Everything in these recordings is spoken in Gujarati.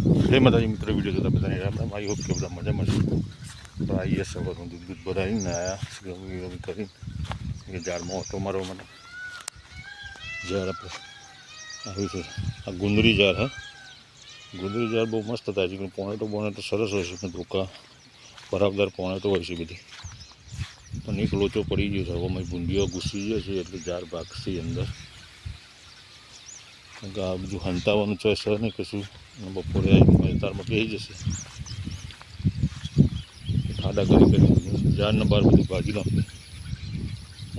જય માતાજી મિત્રો, વિડીયો જોતા બધાને રામ રામ. આવી હોપ કે બધા મજામાં છે. તો આવીએ સવારનું દૂધ ભરાવીને આવ્યા કરીને કે ઝાડમાં ઓટો મારવા માટે. ઝાડ આપણે આવ્યું છે આ ગુંદરી ઝાડ. હા, ગુંદરી ઝાડ બહુ મસ્ત થાય છે. પોણે તો સરસ હોય છે, ધોકા બરાબર પોણે તો હોય છે બધી. પણ એક લોચો પડી ગયો છે. હવે મારી ભૂંડીઓ ઘૂસી ગયો છે એટલે ઝાડ ભાગશે અંદર. કારણ કે આ બધું હંતાવાનું ચોઈસ છે નહીં કશું. બપોરે તારમાં પહેરી જશે. ખાડા કરી ઝાડને બહાર બધું ભાગી નાખે.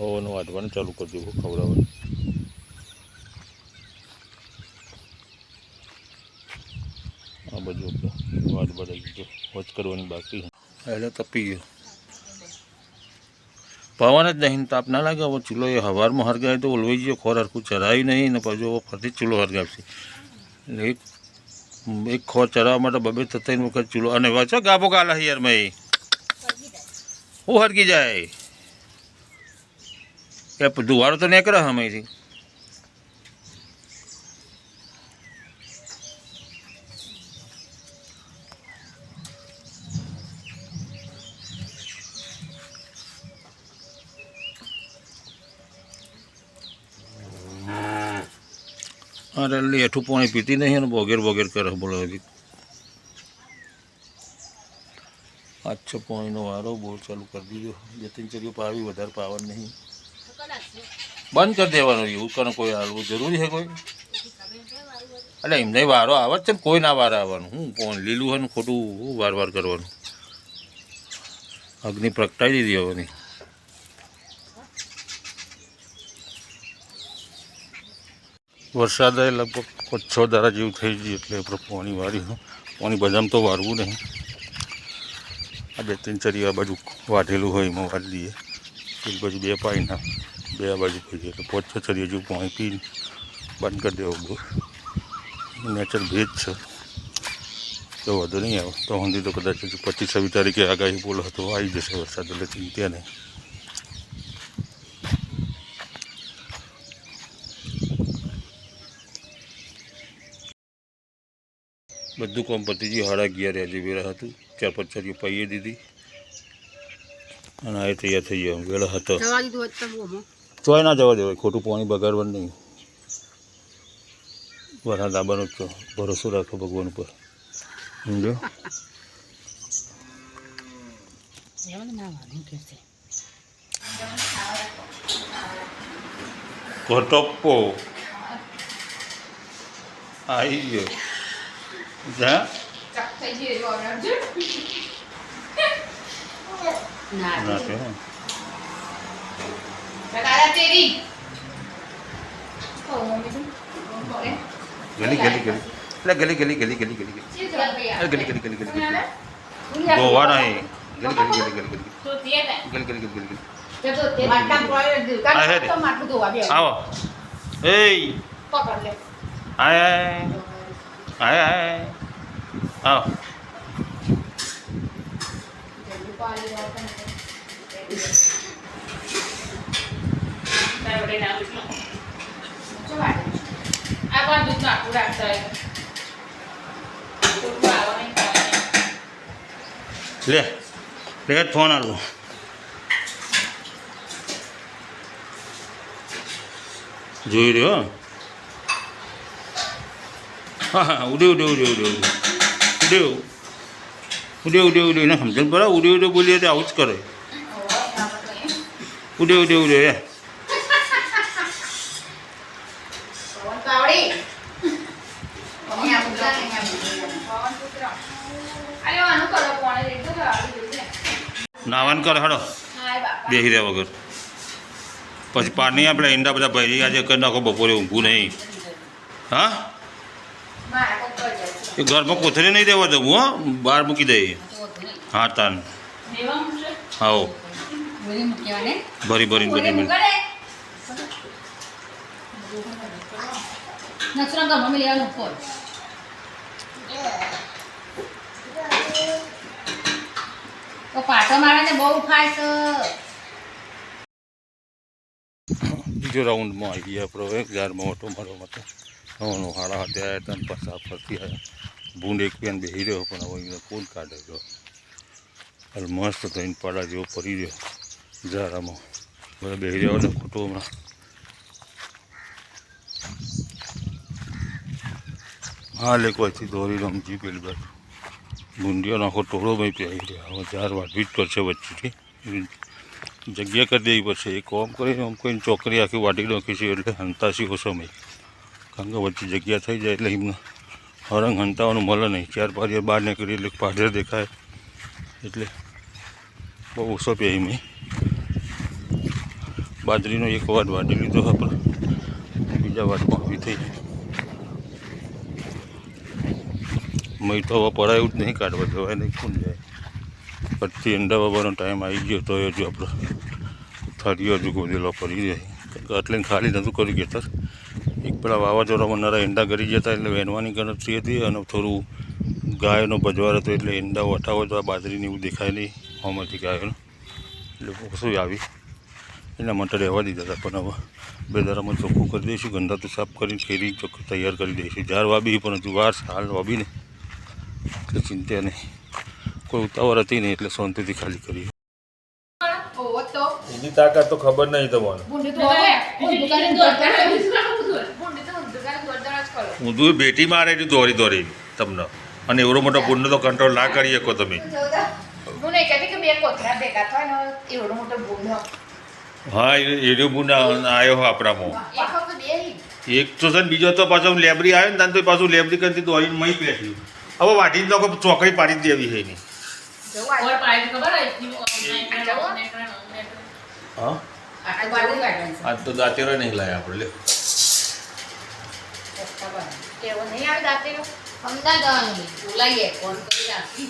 ઓવરનું વાટવાનું ચાલુ કરી દેવું, ખવડાવવાનું. આ બધું વાટ બધાઈ ગયું, વચ કરવાની બાકી એટલે તપી ગયો. પવન જ નહીં, તાપ ના લાગે. હવે ચૂલો એ હવારમાં હરગાય તો ઓલવાઈ ગયો. ખોર હરખું ચરાયું નહીં ને પછી હવે ફરતી ચૂલો હરગાવશે. એટલે એક ખોર ચરાવવા માટે 2-3 વખત ચૂલો. અને વાંચો ગાભો ગાલા યાર મેં હું હરગી જાય એ ધુવાળો તો નીકળે હમેથી. અરે લેઠું પાણી પીતી નહીં અને બોગેર કરે. બોલો હજી આછો પાણીનો વારો બોર ચાલુ કરી દીધો. 2-3 ચરીઓ પાવી, વધારે પાવર નહીં. બંધ કરી દેવાનું. એવું કરે કોઈ હાલવું જરૂરી છે કોઈ? એટલે એમને વારો આવે જ છે ને, કોઈ ના વાર આવવાનું. હું કોણ લીલું હોય ને ખોટું વાર કરવાનું. અગ્નિ પ્રગટાવી દીધી હવેની. વરસાદ લગભગ 6 દાડા જેવું થઈ ગયું એટલે આપણે પાણી બધામાં તો વારવું નહીં. આ 2-3 ચરી આ બાજુ વાઢેલું હોય એમાં વાળી દઈએ. એક બાજુ 2 પાણીના 2 આ બાજુ થઈ જાય એટલે 5-6 ચરી જેવું પાણી પીને બંધ કરી દેવું. બહુ નેચર ભેજ છે તો વધુ નહીં આવે. તો સુધી તો કદાચ 25-26 તારીખે આગાહી બોલો હતો, આવી જશે વરસાદ. એટલે ચિંતા નહીં. બધું કામ પતી ગયું. 11:30 આજે વેળા હતું. 4-5 ચરીઓ પાઈએ દીધી અને આ તૈયાર થઈ ગયો. વેળા હતો ચોય ના જવા દેવાય, ખોટું પાણી બગાડવાનું નહીં. વરસાદ આવવાનો જ તો ભરોસો રાખો ભગવાન ઉપર. સમજો ઘટપ્પો આવી ગયો. જા ગોવા નહીં. આવો એ આય આવો. લે ફોન આલો. જોઈ રહ્યો. હા ઉડે ને સમજણ બરાબર. ઉડે બોલીએ તો આવું જ કરે. ઉડે નાવાન કર હડો બેસી રહ્યા વગર. પછી પાણી આપણે ઈંડા બધા ભરી આજે કરી નાખો. બપોરે ઊંઘું નહીં. હા એ ઘરમાં કોથળી નહીં દેવા દઉં. હો બહાર મૂકી દઈએ. હા તાન આવો ભરી પાટો મારે ને બહુ ખાય છે. બીજો રાઉન્ડમાં આવી ગયા આપણે. 11 ઓટો મારવા માટે. 9 સાડા 8 આવ્યા હતા. પાછા ફરતી આવ્યા. ભૂંડ એક પેન બેસી રહ્યો પણ હવે એને કોણ કાઢે રહ્યો એટલે મસ્ત થઈને પાડા જેવો પડી રહ્યો ઝારામાં બધા બેસી રહ્યો ને ખોટો હમણાં હાલ એક વાંચી દોરી રમજી પેલી બાજુ ભૂંડિયો નાખો ટોળો ભાઈ પહેરી રહ્યા હવે 4 વાટવી જ કરશે વચ્ચેથી જગ્યા કરી દેવી પડશે એક ઓમ કરીને આમ કોઈને ચોકરી આખી વાટી નાખીશું એટલે હંતાશી ઓછો મેં કારણ કે વચ્ચે જગ્યા થઈ જાય એટલે એમને હરંગ હંતાવાનું મળે નહીં 4 પારિયા બહાર નીકળી એટલે પાઢેર દેખાય એટલે બહુ ઓછો પહેરી મેં બાજરીનો એક વાટ વાટી લીધો આપણે બીજા વાટમાં આવી થઈ જાય મય તો હવે પડાયું જ નહીં કાઢવા જવાય નહીં કોણ જાય પછી ઈંડા બાબાનો ટાઈમ આવી ગયો તો હજુ આપણે થાળીઓ હજુ ગોદેલો પડી જાય એટલે ખાલી નહોતું કર્યું ખેતર એક પેલા વાવાઝોડામાં નરા ઈંડા ગરી જતા એટલે વહેનવાની ગણતરી હતી અને થોડું ગાયનો ભજવાર હતો એટલે ઈંડા વટાવો તો આ બાજરીને એવું દેખાય નહીં હોમાંથી ગાયોનો એટલે ઓછું આવી એના માટે રહેવા દીધા હતા પણ હવે 2 દાડામાં ચોખ્ખું કરી દઈશું ગંધાતું સાફ કરીને ખેરી ચોખ્ખું તૈયાર કરી દઈશું ઝાડ વાવી પણ હજુ વાર હાલ વાવીને એટલે ચિંતા નહીં કોઈ ઉતાવળ હતી નહીં એટલે શાંતિથી ખાલી કરી ઓવો તો એની તાકાત તો ખબર નહીં તમને ભૂંડી તો હવે ભૂંડી કરીને દોડદાર જ કરો ઊંધું ભેટી મારે દોરી દોરી તમને અને એવડો મોટો ભૂંડનો તો કંટ્રોલ ના કરી શકો તમે હું નહીં કહેતી કે 2 કોથળા ભેગા થાય ને એવડો મોટો ભૂંડ હા એનો ભૂંડ આવ્યો આપણામાં એક વખત બે એક તો છે ને બીજો તો પાછો લેબરી આવ્યો ને તાન તો પાછું લેબરી કરી દોરીને મહી પેઠી હવે વાટી તો ચોકડી પાડી દેવી છે એની જવું હા આ બાજુ કાઢવાનું આજ તો દાંતેરો નહીં લાયા આપણે લે કેવો નહીં આવે દાંતેલો અમદાવાદ બોલાઈએ ફોન કરી રાખી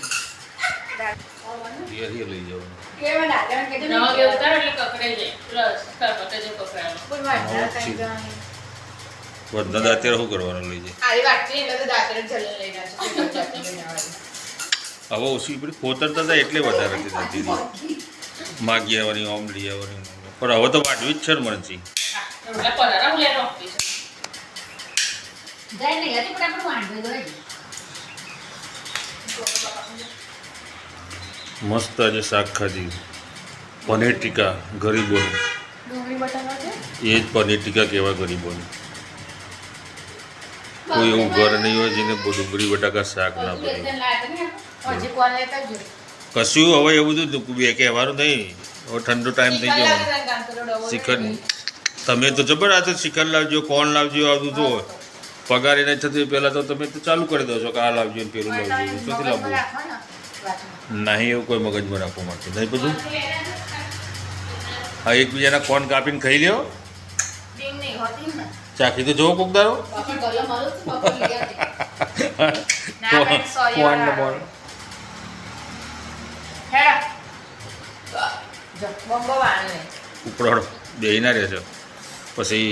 લઈ જવાનું કેવા દાંતેલો કે નવા કે ઉતાર એટલે પકડાઈ જાય પ્લસ પકડે જો પકડાયો કોઈ વાત ના થઈ જાય બધા દાંતેરો શું કરવાનું લઈ જાય આરી વાટલી એટલે તો દાંતેલો જલ્દી લઈને આવશે હવે ઓછી પેલી ખોતરતા હતા એટલે વધારે હતી દાંતી માગી આવવાની ઓમ લઈ આવવાની પણ હવે તો વાટવી જ છે ને મરજી એટલે પરારા હું લેનો ઓફિસ જાય નહીં હતી પણ આપણે વાંધો દોય મસ્ત આજે શાક ખાધી પનીર ટીકા ગરીબોનું ડુંગળી બટાકા છે એ જ પનીર ટીકા કહેવાય ગરીબોનું કોઈ એવું ઘર નહીં હોય જેને ડુંગળી બટાકા શાક ના પડે હજી કોણ લેતા જ કશું હવે એવું બધું બે કહેવાનું નહીં હવે ઠંડો ટાઈમ થઈ ગયો શિખર તમે તો જબર આ તો શિખર લાવજો કોણ લાવજો આ બધું જો પગાર એને થતી પહેલાં તો તમે તો ચાલુ કરી દો છો કે આ લાવજો ને પેલું લાવજો ક્યાંથી લાવવું નહીં એવું કોઈ મગજમાં રાખવા માટે નહીં બધું હા એકબીજાના કોણ કાપીને ખાઈ લ્યો ચાખી તો જોવો કોક દારો કોણ ને બોલ ઉપરાડો બે ના રહેશે પછી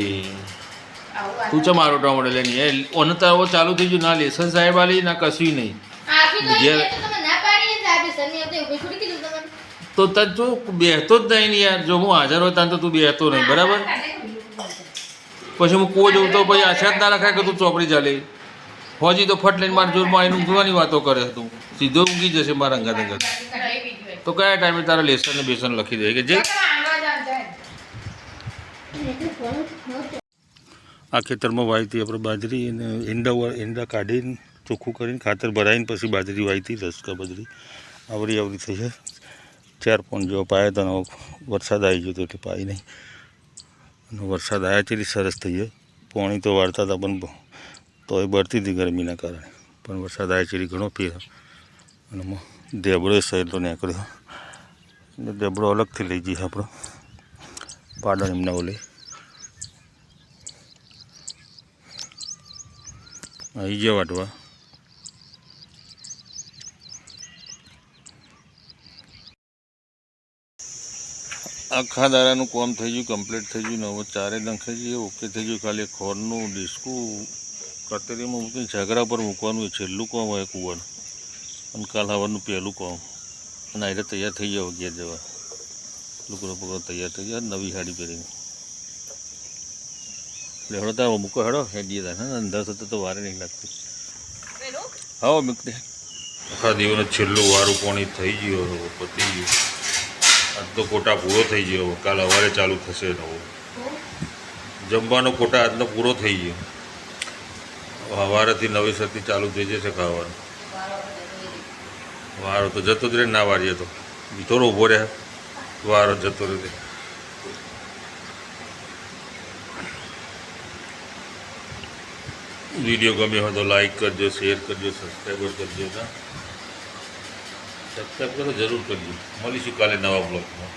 તું ચમ મારો ટોમેટો લઈને એ ઓને તારો ચાલુ થઈ ગયું ના લેસન સાહેબ આલી ના કશું નહીં તો તને તું બેસતો જ નહીં યાર જો હું હાજર હોય ત્યાં તો તું બેસતો નહીં બરાબર પછી હું કોઈ જવું તો પછી આશા જ ના રખાય કે તું ચોપડી ચાલે હોજી તો ફટ લઈને મારા જોરમાં આવીને ઊંઘવાની વાતો કરે તું સીધો ઊંઘી જશે મારા અંગાત અંગાત તો કયા ટાઈમે તારા લેસન ને બેસન લખી દે કે જે આ ખેતરમાં વાવીતી આપણે બાજરી અને ઈંડા કાઢીને ચોખ્ખું કરીને ખાતર ભરાઈને પછી બાજરી વાવીતી રસકા બાજરી આવરી થઈ છે 4-5 જેવો પાયા હતા અને વરસાદ આવી ગયો એટલે પાઈ નહીં અને વરસાદ આવ્યા તેટલી સરસ થઈ જાય પાણી તો વાળતા હતા પણ તો એ બળતી હતી ગરમીના કારણે પણ વરસાદ આવ્યા તેટલી ઘણો ફેર અને દેબડો સહેલો નીકળ્યો એટલે દેબડો અલગથી લઈ જઈએ આપણો પાડો એમના ઓલે આવી ગયા વાટવા આખા દાડાનું કામ થઈ ગયું કમ્પ્લીટ થઈ ગયું ને હવે ચારે નંખાઈ જઈએ ઓકે થઈ ગયું ખાલી ખોરનું ડીસ્કું કતરીમાં મૂકીને ઝઘડા પર મૂકવાનું છેલ્લું કામ હોય કૂવાનું અને કાલ હવાનું પહેલું કામ અને આજે તૈયાર થઈ જાવ ઘેર જવા લુકડો પકડો તૈયાર થઈ જાય નવી સાડી પહેરીને એટલે હેડો તાર મૂકો હેડો હેડીએ તાર હા અંદર થતો તો વારે નહીં લાગતી હા મિત્ર આખા દિવસનું છેલ્લું વારું પાણી થઈ ગયું હવે પતી ગયું આજ તો કોટા પૂરો થઈ ગયો હવે કાલ સવારે ચાલુ થશે નવો જમવાનો કોટા આજનો પૂરો થઈ ગયો સવારેથી નવેસરથી ચાલુ થઈ જશે ખાવાનું વારો તો જતો જ રહે ના વારીએ તો થોડો ઊભો રહે વારો જતો રહે વિડીયો ગમ્યો હોય તો લાઈક કરજો શેર કરજો સબસ્ક્રાઈબર કરજો સબસ્ક્રાઈબ કરો જરૂર કરજો મળીશું કાલે નવા બ્લોગમાં